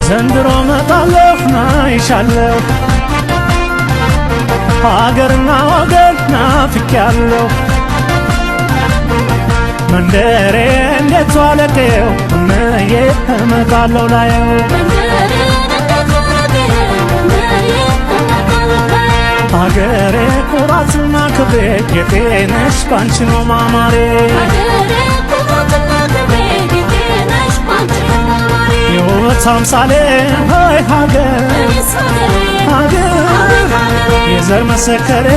ዘንድሮ መጣለሁ ናይሻለሁ ሀገርና ወገን ናፍቄያለሁ መንደሬ እንዴት ዋለቀው እመዬ እመጣለሁ ላየው ሀገሬ ኩራትና ክብሬ የጤነሽ ባንቺ ነው ማማሬ የውበት አምሳሌ ሆይ ሀገር ሀገር የዘር መሰከሬ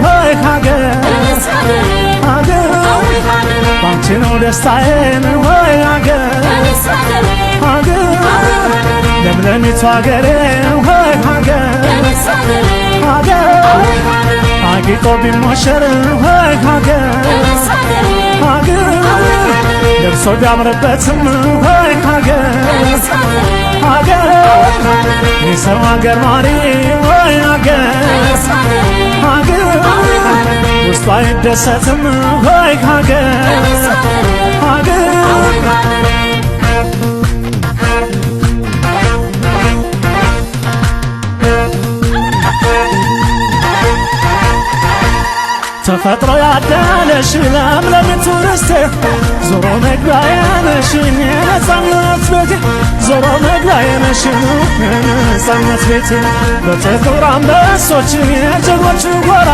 ሆይ ሀገር ሀገር ባንቺ ነው ደስታዬን ሆይ ሀገር ሀገር ለምለሚቱ ሀገሬ ሆይ ሀገር ሀገር አጊጦ ቢሞሸር ሆይ ሀገር ሀገር ለብሶ ቢያምርበትም ሆይ ሀገር ሀገር የሰው ሀገር ማሪ ሆይ ሀገር ሀገር ውስጧ አይደሰትም ሆይ ሀገር ሀገር ተፈጥሮ ያዳለሽ ለምለሚቱ ርስቴ ዞሮ መግቢያዬ ነሽ የነፃነት ቤቴ ዞሮ መግቢያዬ ነሽ የነፃነት ቤቴ በጥቁር አንበሶች የጀግኖች ጎራ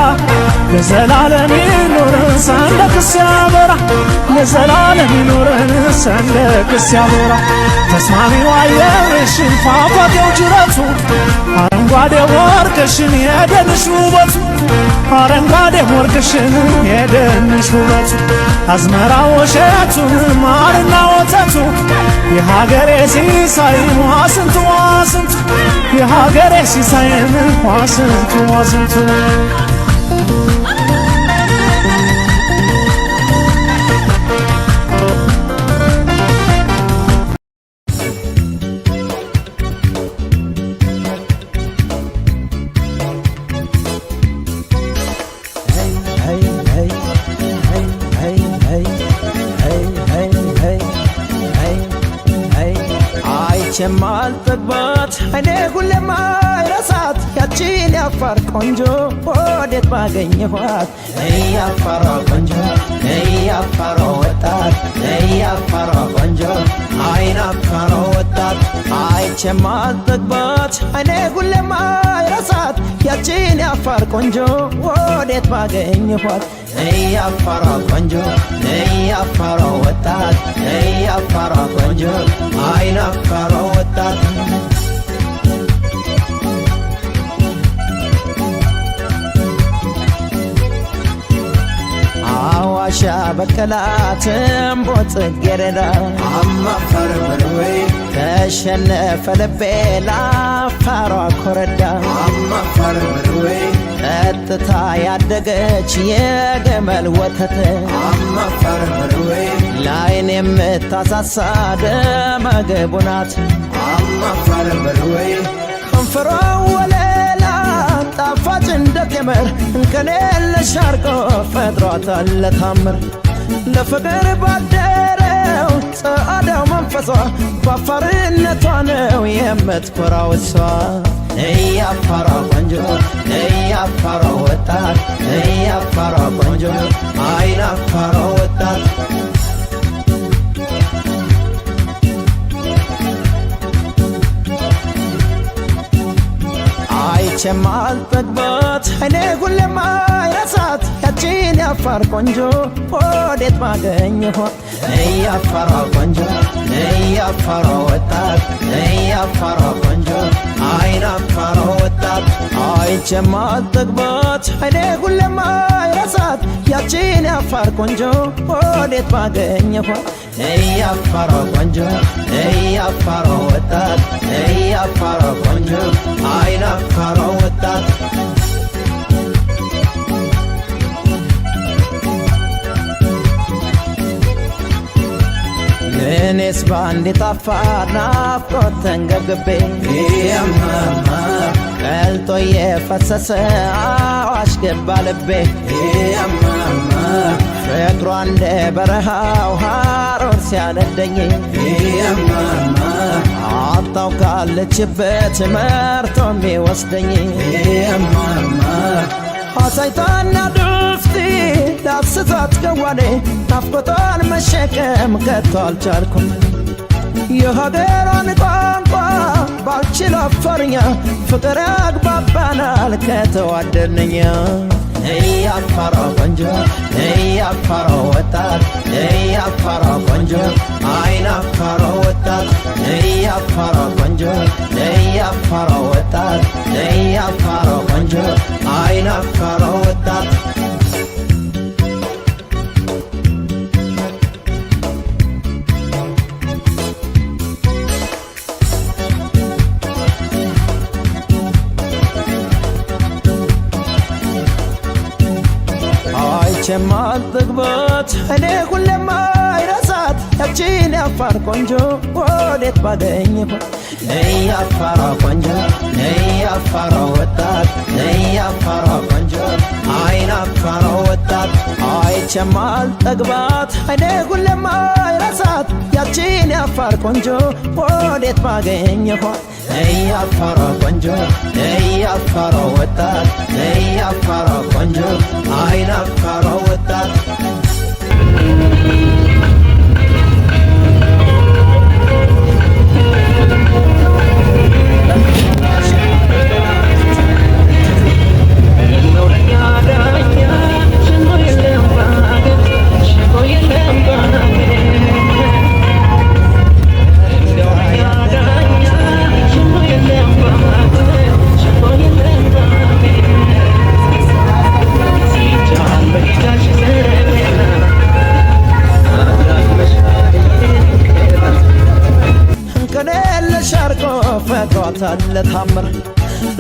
ለዘላለም ይኑር ሰንደቅስ ያበራ ለዘላለም ይኑር ሰንደቅስ ያበራ ተስማሚው አየርሽን ፏፏቴው ጅረቱ አረንጓዴ ወርቅሽን የደንሽ ውበቱ አረንጓዴ ወርቅሽን የደንሽ ውበቱ አዝመራ ወሸቱን ማርና ወተቱ የሀገሬ ሲሳይ ዋስንቱ ዋስንቱ የሀገሬ ሲሳይን ዋስንቱ ዋስንቱ የማልጠግባት አይኔ ሁሌም አይረሳት ያቺን ያፋር ቆንጆ ወዴት ባገኘኋት ያፋሯ ቆንጆ ያፋሯ ወጣት ያፋሯ ቆንጆ አይን አፋሯ ወጣት አይቼ የማልጠግባት አይኔ ሁሌም አይረሳት ያቺን ያፋር ቆንጆ ወዴት ባገኘኋት ያፋሯ ቆንጆ ያፋሯ ወጣት ያፋሯ ቆንጆ አይን አፋሯ ወጣት አዋሻ በቀላትም ቦጽጌረዳ አማፈር በልወይ ተሸነፈ ልቤ ላፋሯ ኮረዳ አማፈር በልወይ ጠጥታ ያደገች የገመል ወተት አማፈር በልወይ ላይን የምታሳሳ ደመግቡ ናት አማፈር በልወይ ከንፈሯ ወለላ ጣፋጭ እንደ ቴምር እንከን የለሽ አርቆ ፈጥሯታል ለታምር ለፍቅር ባደረው ጸአዳው መንፈሷ ባፋርነቷ ነው የምትኮራው እሷ ያፋሯ ቆንጆ ያፋሯ ወጣት ያፋሯ ቆንጆ አይን አፋሯ ወጣት አይቼ የማልጠግባት አይኔ ሁሌም አይረሳት ያቺን ያፋር ቆንጆ ወዴት ባገኘኋት ያፋሯ ቆንጆ ያፋሯ ወጣት ያፋሯ ቆንጆ አይን አፋሯ ወጣት አይቼ የማልጠግባት አይኔ ሁሌም አይረሳት ያቺን ያፋር ቆንጆ ወዴት ባገኘኋት ያፋሯ ቆንጆ ያፋሯ ወጣት ያፋሯ ቆንጆ አይን አፋሯ ወጣት እኔስ ባንዴ ጠፋ ናፍቆት ተንገብግቤ ቀልጦ የፈሰሰ አዋሽ ገባ ልቤ ፍቅሯ እንደ በረሃው ሐሩር ሲያነደኝ አጣው ካለችበት መርቶ የሚወስደኝ አሳይታና ድፍቲ ዳስሳት ገዋኔ ናፍቆቷን መሸከም ከቶ አልቻልኩም የሀገሯን ቋንቋ ባልችል አፋርኛ ፍቅር ያግባባናል ከተዋደድንኛ አፋሯ ቆንጆ አፋሯ ወጣት አፋሯ ቆንጆ አይን አፋሯ ወጣት አፋሯ ቆንጆ አፋሯ ወጣት አፋሯ ቆንጆ አይን አፋሯ ወጣት የማልጠግባት እኔ ሁሌም አይረሳት ያቺን ያፋር ቆንጆ ወዴት ባገኘኋት አፋሯ ቆንጆ አፋሯ ወጣት አፋሯ ቆንጆ አይን አፋሯ ወጣት የማልጠግባት እኔ ሁሌም አይረሳት ያቺን ያፋር ቆንጆ ወዴት ባገኘኋት አፋሯ ቆንጆ አፋሯ ወጣት አፋሯ ቆንጆ አይን አፋሯ ወጣት ፈቷታል ለታምር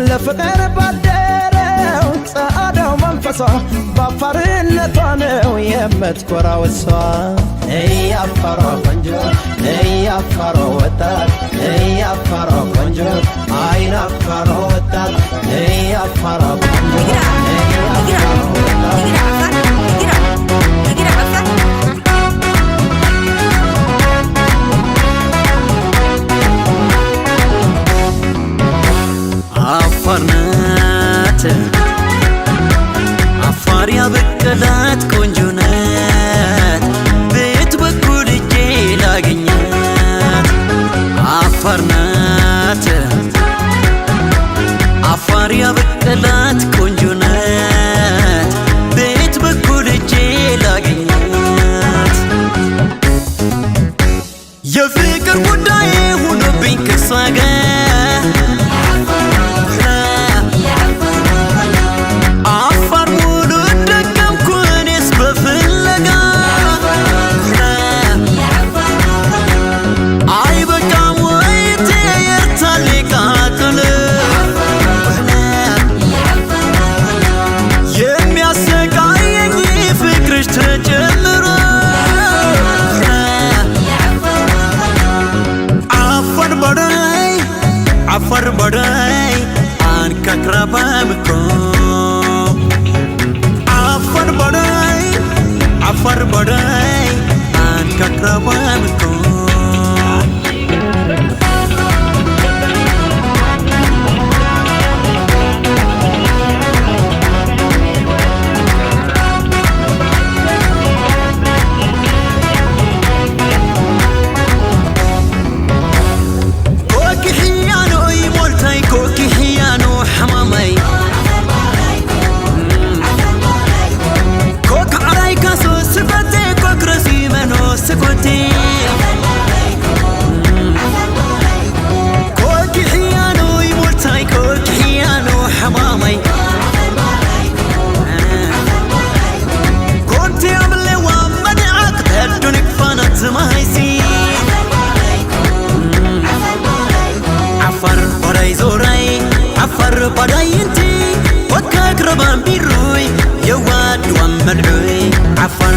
ለፍቅር ባደረው ጸአዳው መንፈሷ በአፋርነቷ ነው የምትኮራው እሷ አፋሯ ቆንጆ አፋሯ ወጣት አፋሯ ቆንጆ አይን አፋሯ ወጣት አፋሯ ቆንጆ አፋርናት አፋር ያበቀላት ቆንጆ ናት ቤት በኩል እጄ ላገኛት አፋርናት አፋር ያበቀላት ቆንጆ ናት ቤት በኩል እጄ ላገኛት የፍቅር ጉዳይ ሆኖብኝ ከሷ ጋር አፋር በዳይ አንካክራባ ምክሮ አፋር በዳይ አንካክራባ ምክሮ عفر بداينتي وكاك ربان بيروي يواد ومدعوي عفر